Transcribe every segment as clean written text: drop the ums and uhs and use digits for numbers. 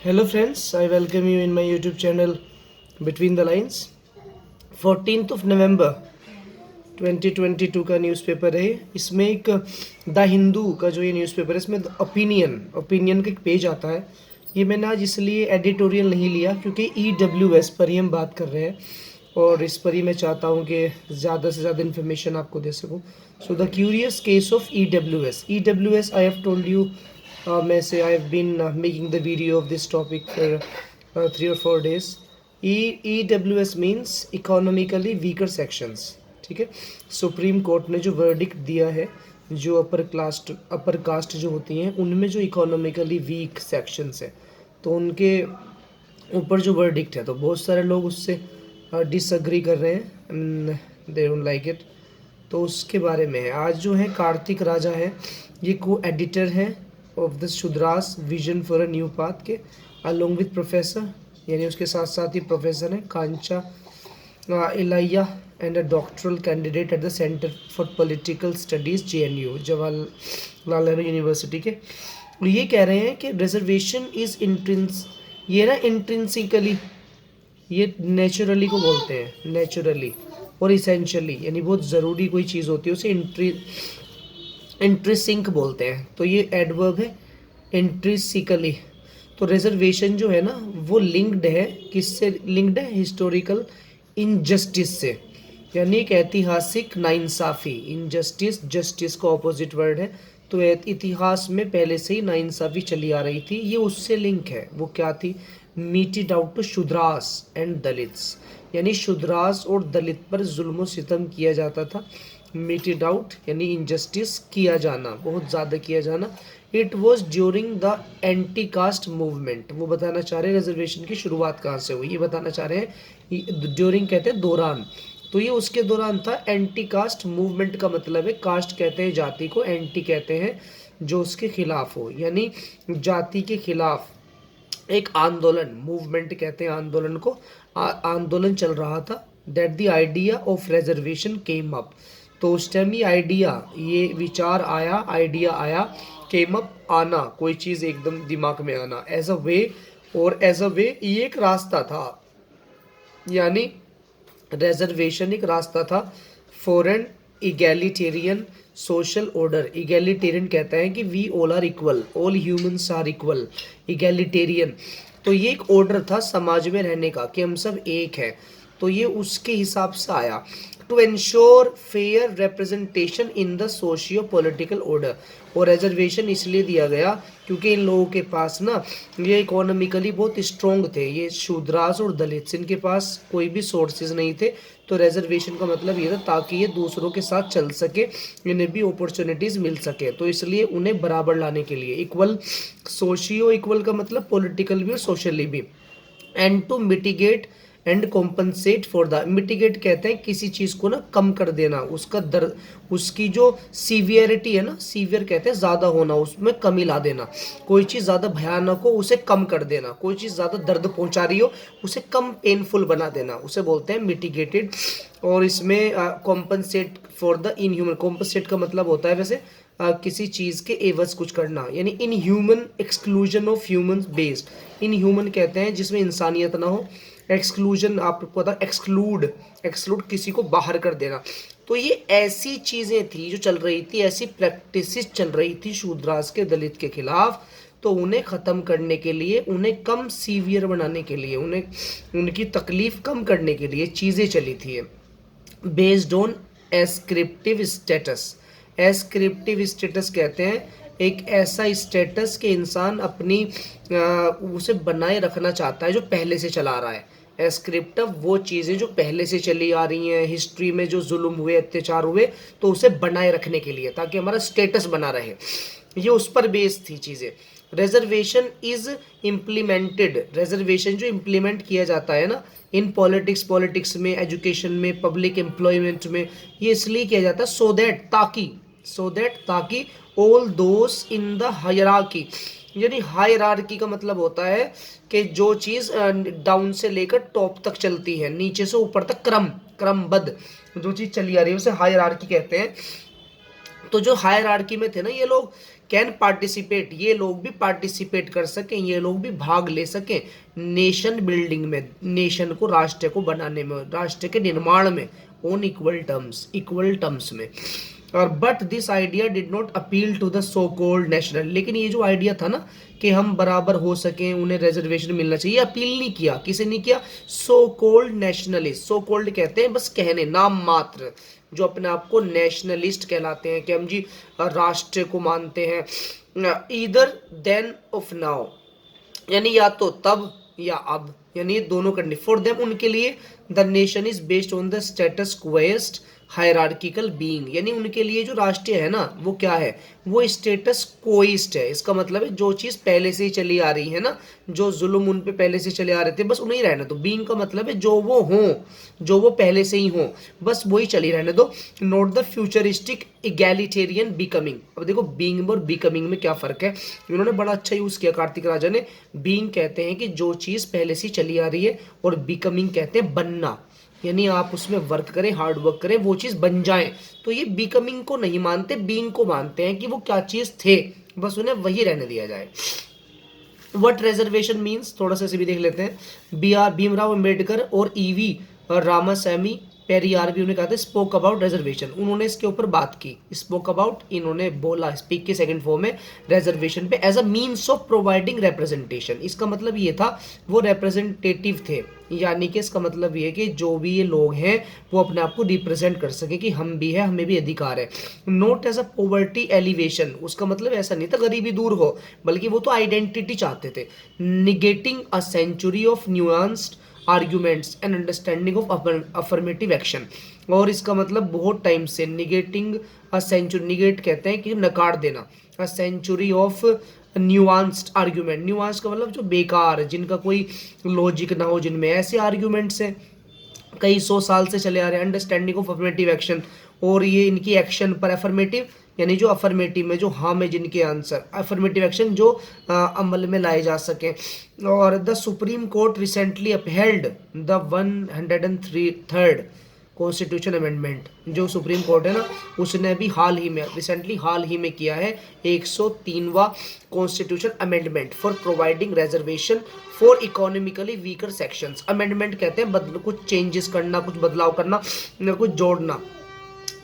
Hello friends, I welcome you in my YouTube channel Between the Lines. 14th of November 2022 का newspaper है। इसमें एक the Hindu का जो ये न्यूज़पेपर है इसमें ओपिनियन का एक पेज आता है। ये मैंने आज इसलिए एडिटोरियल नहीं लिया क्योंकि EWS पर ही हम बात कर रहे हैं और इस पर ही मैं चाहता हूँ कि ज़्यादा से ज़्यादा इन्फॉर्मेशन आपको दे सकूँ। So the curious case of EWS I have told you मैं से I have been making the video of this topic for 3 or 4 days। EWS means economically weaker sections. ठीक है, सुप्रीम कोर्ट ने जो वर्डिक्ट दिया है, जो अपर कास्ट जो होती हैं उनमें जो इकोनॉमिकली वीक सेक्शंस है तो उनके ऊपर जो वर्डिक्ट है तो बहुत सारे लोग उससे डिसअग्री कर रहे हैं, दे डोंट लाइक इट। तो उसके बारे में है आज जो है कार्तिक राजा है, ये को एडिटर हैं of the Shudras vision for a new path के, अलोंग विद प्रोफेसर, यानी उसके साथ साथ ही प्रोफेसर हैं Kancha Ilaiah and a doctoral candidate at the centre for political studies JNU, Jawaharlal Nehru university के। और ये कह रहे हैं कि रिजर्वेशन इज ये ना इंट्रिंसिकली, ये नेचुरली को बोलते हैं, नेचुरली और इसेंशियली, यानी बहुत ज़रूरी कोई चीज़ होती है उसे इंट्रिसिंक बोलते हैं। तो ये एडवर्ब है इंट्रिसिकली। तो रिजर्वेशन जो है ना वो लिंक्ड है, किससे लिंक्ड है? हिस्टोरिकल इनजस्टिस से, यानी एक ऐतिहासिक नाइंसाफ़ी। इनजस्टिस, जस्टिस का ऑपोजिट वर्ड है। तो इतिहास में पहले से ही नाइंसाफ़ी चली आ रही थी, ये उससे लिंक है। वो क्या थी? Meted out to Shudras and Dalits, यानी शूद्रास और दलित पर जुल्म सितम किया जाता था। मीटेड आउट यानी इनजस्टिस किया जाना, बहुत ज़्यादा किया जाना। It was during the anti caste movement. वो बताना चाह रहे हैं रिजर्वेशन की शुरुआत कहाँ से हुई, ये बताना चाह रहे हैं। ड्यूरिंग कहते हैं दौरान, तो ये उसके दौरान था। एंटी कास्ट मूवमेंट का मतलब है, कास्ट कहते हैं जाति को, एंटी कहते हैं जो उसके खिलाफ हो, यानी जाति के खिलाफ एक आंदोलन, मूवमेंट कहते हैं आंदोलन को। आंदोलन चल रहा था। That the idea of reservation came up. तो उस टाइम ये आइडिया, ये विचार आया, आइडिया आया, केम अप आना, कोई चीज़ एकदम दिमाग में आना, एज अ वे, और एज अ वे ये एक रास्ता था, यानी रिजर्वेशन एक रास्ता था for an egalitarian social order. Egalitarian कहता है कि we all are equal, all humans are equal. Egalitarian, तो ये एक ऑर्डर था समाज में रहने का कि हम सब एक हैं। तो ये उसके हिसाब से आया। To ensure fair representation in the socio political order. और रिजर्वेशन इसलिए दिया गया क्योंकि इन लोगों के पास ना, ये इकोनॉमिकली बहुत स्ट्रॉन्ग थे, ये शूद्रास और दलित, इनके पास कोई भी सोर्सेज नहीं थे। तो रिजर्वेशन का मतलब ये था ताकि ये दूसरों के साथ चल सके, इन्हें भी अपॉर्चुनिटीज़ मिल सके। तो इसलिए उन्हें बराबर लाने के लिए इक्वल, सोशियो इक्वल का मतलब पॉलिटिकल भी और सोशली भी। And to mitigate and compensate for the, mitigate कहते हैं किसी चीज़ को ना कम कर देना, उसका दर्द, उसकी जो सीवियरिटी है ना, सीवियर कहते हैं ज़्यादा होना, उसमें कमी ला देना। कोई चीज़ ज़्यादा भयानक हो उसे कम कर देना, कोई चीज़ ज़्यादा दर्द पहुंचा रही हो उसे कम पेनफुल बना देना, उसे बोलते हैं मिटिगेटेड। और इसमें compensate for the inhuman, compensate का मतलब होता है वैसे किसी चीज़ के एवज कुछ करना, यानी in human exclusion of human based. In human कहते हैं जिसमें इंसानियत ना हो। एक्सक्लूजन आपको पता, एक्सक्लूड, एक्सक्लूड किसी को बाहर कर देना। तो ये ऐसी चीज़ें थी जो चल रही थी, ऐसी प्रैक्टिसेस चल रही थी शूद्रास के, दलित के खिलाफ। तो उन्हें ख़त्म करने के लिए, उन्हें कम सीवियर बनाने के लिए, उन्हें उनकी तकलीफ़ कम करने के लिए चीज़ें चली थी बेस्ड ऑन एस्क्रिप्टिव स्टेटस। एस्क्रिप्टिव स्टेटस कहते हैं एक ऐसा स्टेटस के इंसान अपनी उसे बनाए रखना चाहता है जो पहले से चला आ रहा है। एस्क्रिप्टिव वो चीज़ें जो पहले से चली आ रही हैं, हिस्ट्री में जो जुल्म हुए, अत्याचार हुए, तो उसे बनाए रखने के लिए, ताकि हमारा स्टेटस बना रहे। ये उस पर बेस्ड थी चीज़ें। रिजर्वेशन इज इम्प्लीमेंटेड, रिजर्वेशन जो इम्प्लीमेंट किया जाता है ना इन पॉलिटिक्स, पॉलिटिक्स में, एजुकेशन में, पब्लिक एम्प्लॉयमेंट में, ये इसलिए किया जाता है सो दैट ताकि all those in the hierarchy, यानी हायरार्की का मतलब होता है कि जो चीज़ डाउन से लेकर टॉप तक चलती है, नीचे से ऊपर तक क्रमबद्ध जो चीज़ चली आ रही है उसे हायरार्की कहते हैं। तो जो हायरार्की में थे ना ये लोग, कैन पार्टिसिपेट, ये लोग भी पार्टिसिपेट कर सकें, ये लोग भी भाग ले सकें नेशन बिल्डिंग में, नेशन को, राष्ट्र को बनाने में, राष्ट्र के निर्माण में, ऑन इक्वल टर्म्स में। और but this idea did not appeal to the so called national, लेकिन ये जो आइडिया था ना कि हम बराबर हो सकें, उन्हें रिजर्वेशन मिलना चाहिए, अपील नहीं किया, किसे नहीं किया, so called nationalist. So called कहते हैं बस कहने, नाम मात्र, जो अपने आप को नेशनलिस्ट कहलाते हैं कि हम जी राष्ट्र को मानते हैं। ईदर देन ऑफ नाउ, यानी या तो तब या अब, यानी दोनों करने। फॉर देम, उनके लिए, the nation is based on the status quest hierarchical being, यानी उनके लिए जो राष्ट्रीय है ना वो क्या है, वो स्टेटस कोइस्ट है। इसका मतलब है जो चीज पहले से ही चली आ रही है ना, जो जुल्म उन पे पहले से चले आ रहे थे, बस उन्हें रहने दो। बीइंग का मतलब है जो वो हो, जो वो पहले से ही हो, बस वही चली रहने दो। Not the futuristic egalitarian becoming. अब देखो बीइंग और बिकमिंग में क्या फर्क है, इन्होंने बड़ा अच्छा यूज किया कार्तिक राजा ने। बीइंग कहते हैं कि जो चीज पहले से चली आ रही है, और बिकमिंग कहते हैं बनना, यानी आप उसमें वर्क करें, हार्ड वर्क करें, वो चीज़ बन जाए। तो ये बिकमिंग को नहीं मानते, बीइंग को मानते हैं कि वो क्या चीज़ थे, बस उन्हें वही रहने दिया जाए। व्हाट रिजर्वेशन मीन्स, थोड़ा सा इसे भी देख लेते हैं। भीमराव अम्बेडकर और ईवी रामास्वामी पेरियार भी उन्हें कहते हैं स्पोक अबाउट रिजर्वेशन, उन्होंने इसके ऊपर बात की। स्पोक अबाउट, इन्होंने बोला, स्पीक के सेकंड फॉर्म में, रिजर्वेशन पे as a means of providing representation. इसका मतलब ये था वो रिप्रेजेंटेटिव थे, यानी कि इसका मतलब ये कि जो भी ये लोग हैं वो अपने आप को रिप्रेजेंट कर सके कि हम भी है, हमें भी अधिकार है। Not as a poverty alleviation, उसका मतलब ऐसा नहीं था गरीबी दूर हो, बल्कि वो तो आइडेंटिटी चाहते थे। Negating a century of nuanced arguments and understanding of affirmative action, और इसका मतलब बहुत टाइम से निगेटिंग अ सेंचुरी, निगेट कहते हैं कि नकार देना, a century of nuanced argument, nuance का मतलब जो बेकार, जिनका कोई लॉजिक ना हो, जिनमें ऐसे आर्ग्यूमेंट्स हैं कई 100 साल से चले आ रहे हैं। अंडरस्टैंडिंग ऑफ अफर्मेटिव एक्शन, और ये इनकी एक्शन पर, अफर्मेटिव यानी जो अफर्मेटिव में जो हाँ में जिनके आंसर, अफर्मेटिव एक्शन जो अमल में लाए जा सके। और the supreme court recently upheld the 103rd constitution amendment, जो सुप्रीम कोर्ट है ना उसने भी हाल ही में, रिसेंटली हाल ही में किया है 103वां constitution amendment for providing reservation for economically weaker sections. Amendment कहते हैं कुछ चेंजेस करना, कुछ बदलाव करना, कुछ जोड़ना।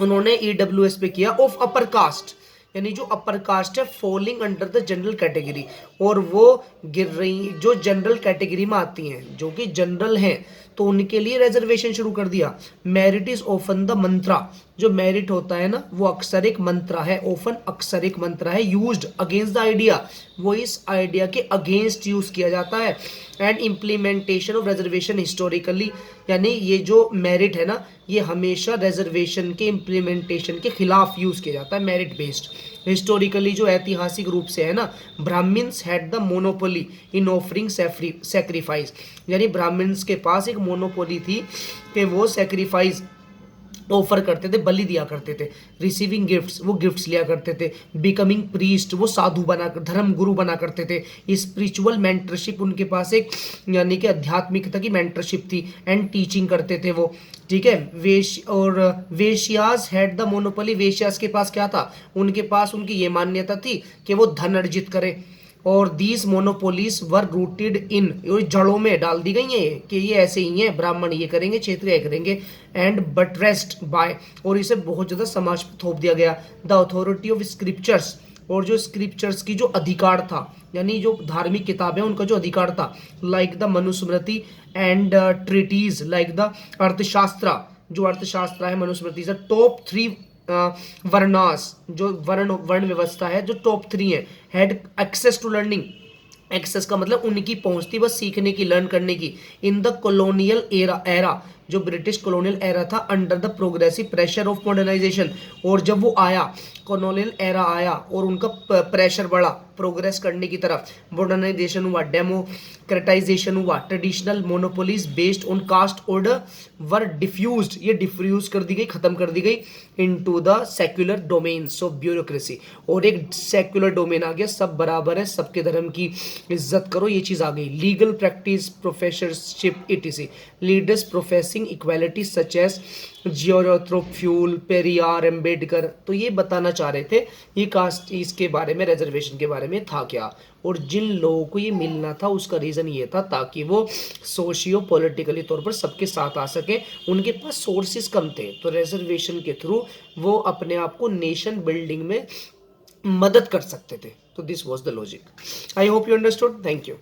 उन्होंने ईडब्ल्यूएस पे किया ऑफ अपर कास्ट, यानी जो अपर कास्ट है falling under the general category, और वो गिर रही जो जनरल कैटेगरी में आती हैं, जो कि जनरल हैं, तो उनके लिए रिजर्वेशन शुरू कर दिया। मेरिट इज ओफन द मंत्रा, जो मेरिट होता है ना वो अक्सर एक मंत्रा है, ओफन अक्सर एक मंत्रा है, यूज्ड अगेंस्ट द आइडिया, वो इस आइडिया के अगेंस्ट यूज किया जाता है। And implementation of reservation historically, यानी ये जो मेरिट है ना ये हमेशा रिजर्वेशन के इम्प्लीमेंटेशन के खिलाफ यूज किया जाता है, मेरिट बेस्ड। हिस्टोरिकली जो ऐतिहासिक रूप से है ना, Brahmins had the monopoly in offering sacrifice, यानी ब्राह्मण्स के पास एक मोनोपोली थी कि वो सेक्रीफाइस ऑफर करते थे, बलि दिया करते थे। रिसीविंग गिफ्ट्स, वो गिफ्ट्स लिया करते थे। बिकमिंग प्रीस्ट, वो साधु बना कर, धर्म गुरु बना करते थे। स्पिरिचुअल मेंटरशिप, उनके पास एक यानी कि आध्यात्मिकता की मेंटरशिप थी, एंड टीचिंग करते थे वो, ठीक है। वेश्यास हैड द मोनोपोली, वेश्यास के पास क्या था, उनके पास उनकी ये मान्यता थी कि वो धन अर्जित करे। और these monopolies were rooted in, जड़ों में डाल दी गई हैं कि ये ऐसे ही हैं, ब्राह्मण ये करेंगे, क्षेत्रीय करेंगे। एंड बटरेस्ट बाय, और इसे बहुत ज़्यादा समाज पर थोप दिया गया। द अथॉरिटी ऑफ स्क्रिप्चर्स, और जो स्क्रिप्चर्स की जो अधिकार था, यानी जो धार्मिक किताबें उनका जो अधिकार था, like the Manusmriti and treatises like the Arthashastra, जो अर्थशास्त्र है, मनुस्मृति से टॉप 3 वर्णास, जो वर्ण व्यवस्था है, जो टॉप 3 है, had access to learning, access का मतलब उनकी पहुंच थी बस सीखने की, लर्न करने की। इन द कॉलोनियल एरा, जो ब्रिटिश कॉलोनियल एरा था, under the progressive pressure of modernisation, और जब वो आया, कॉलोनियल एरा आया और उनका प्रेशर बढ़ा प्रोग्रेस करने की तरफ, मॉडर्नाइजेशन हुआ, डेमोक्रेटाइजेशन हुआ, traditional monopolies based on caste order were diffused, ये डिफ्यूज कर दी गई, खत्म कर दी गई, into the secular domains of bureaucracy, और एक सेक्युलर डोमेन आ गया, सब बराबर है, सबके धर्म की इज्जत करो, ये चीज आ गई। Legal practice, professorship, etc, leaders profess addressing equality such as Jyotirao Phule Periyar Ambedkar. तो ये बताना चाह रहे थे ये कास्ट इसके बारे में, रिजर्वेशन के बारे में था क्या, और जिन लोगों को ये मिलना था उसका रीज़न ये था ताकि वो सोशियो पॉलिटिकली तौर पर सबके साथ आ सके। उनके पास सोर्सेज कम थे, तो रिजर्वेशन के थ्रू वो अपने आप को नेशन बिल्डिंग में मदद कर सकते थे। तो this was the logic. I hope you understood. Thank you.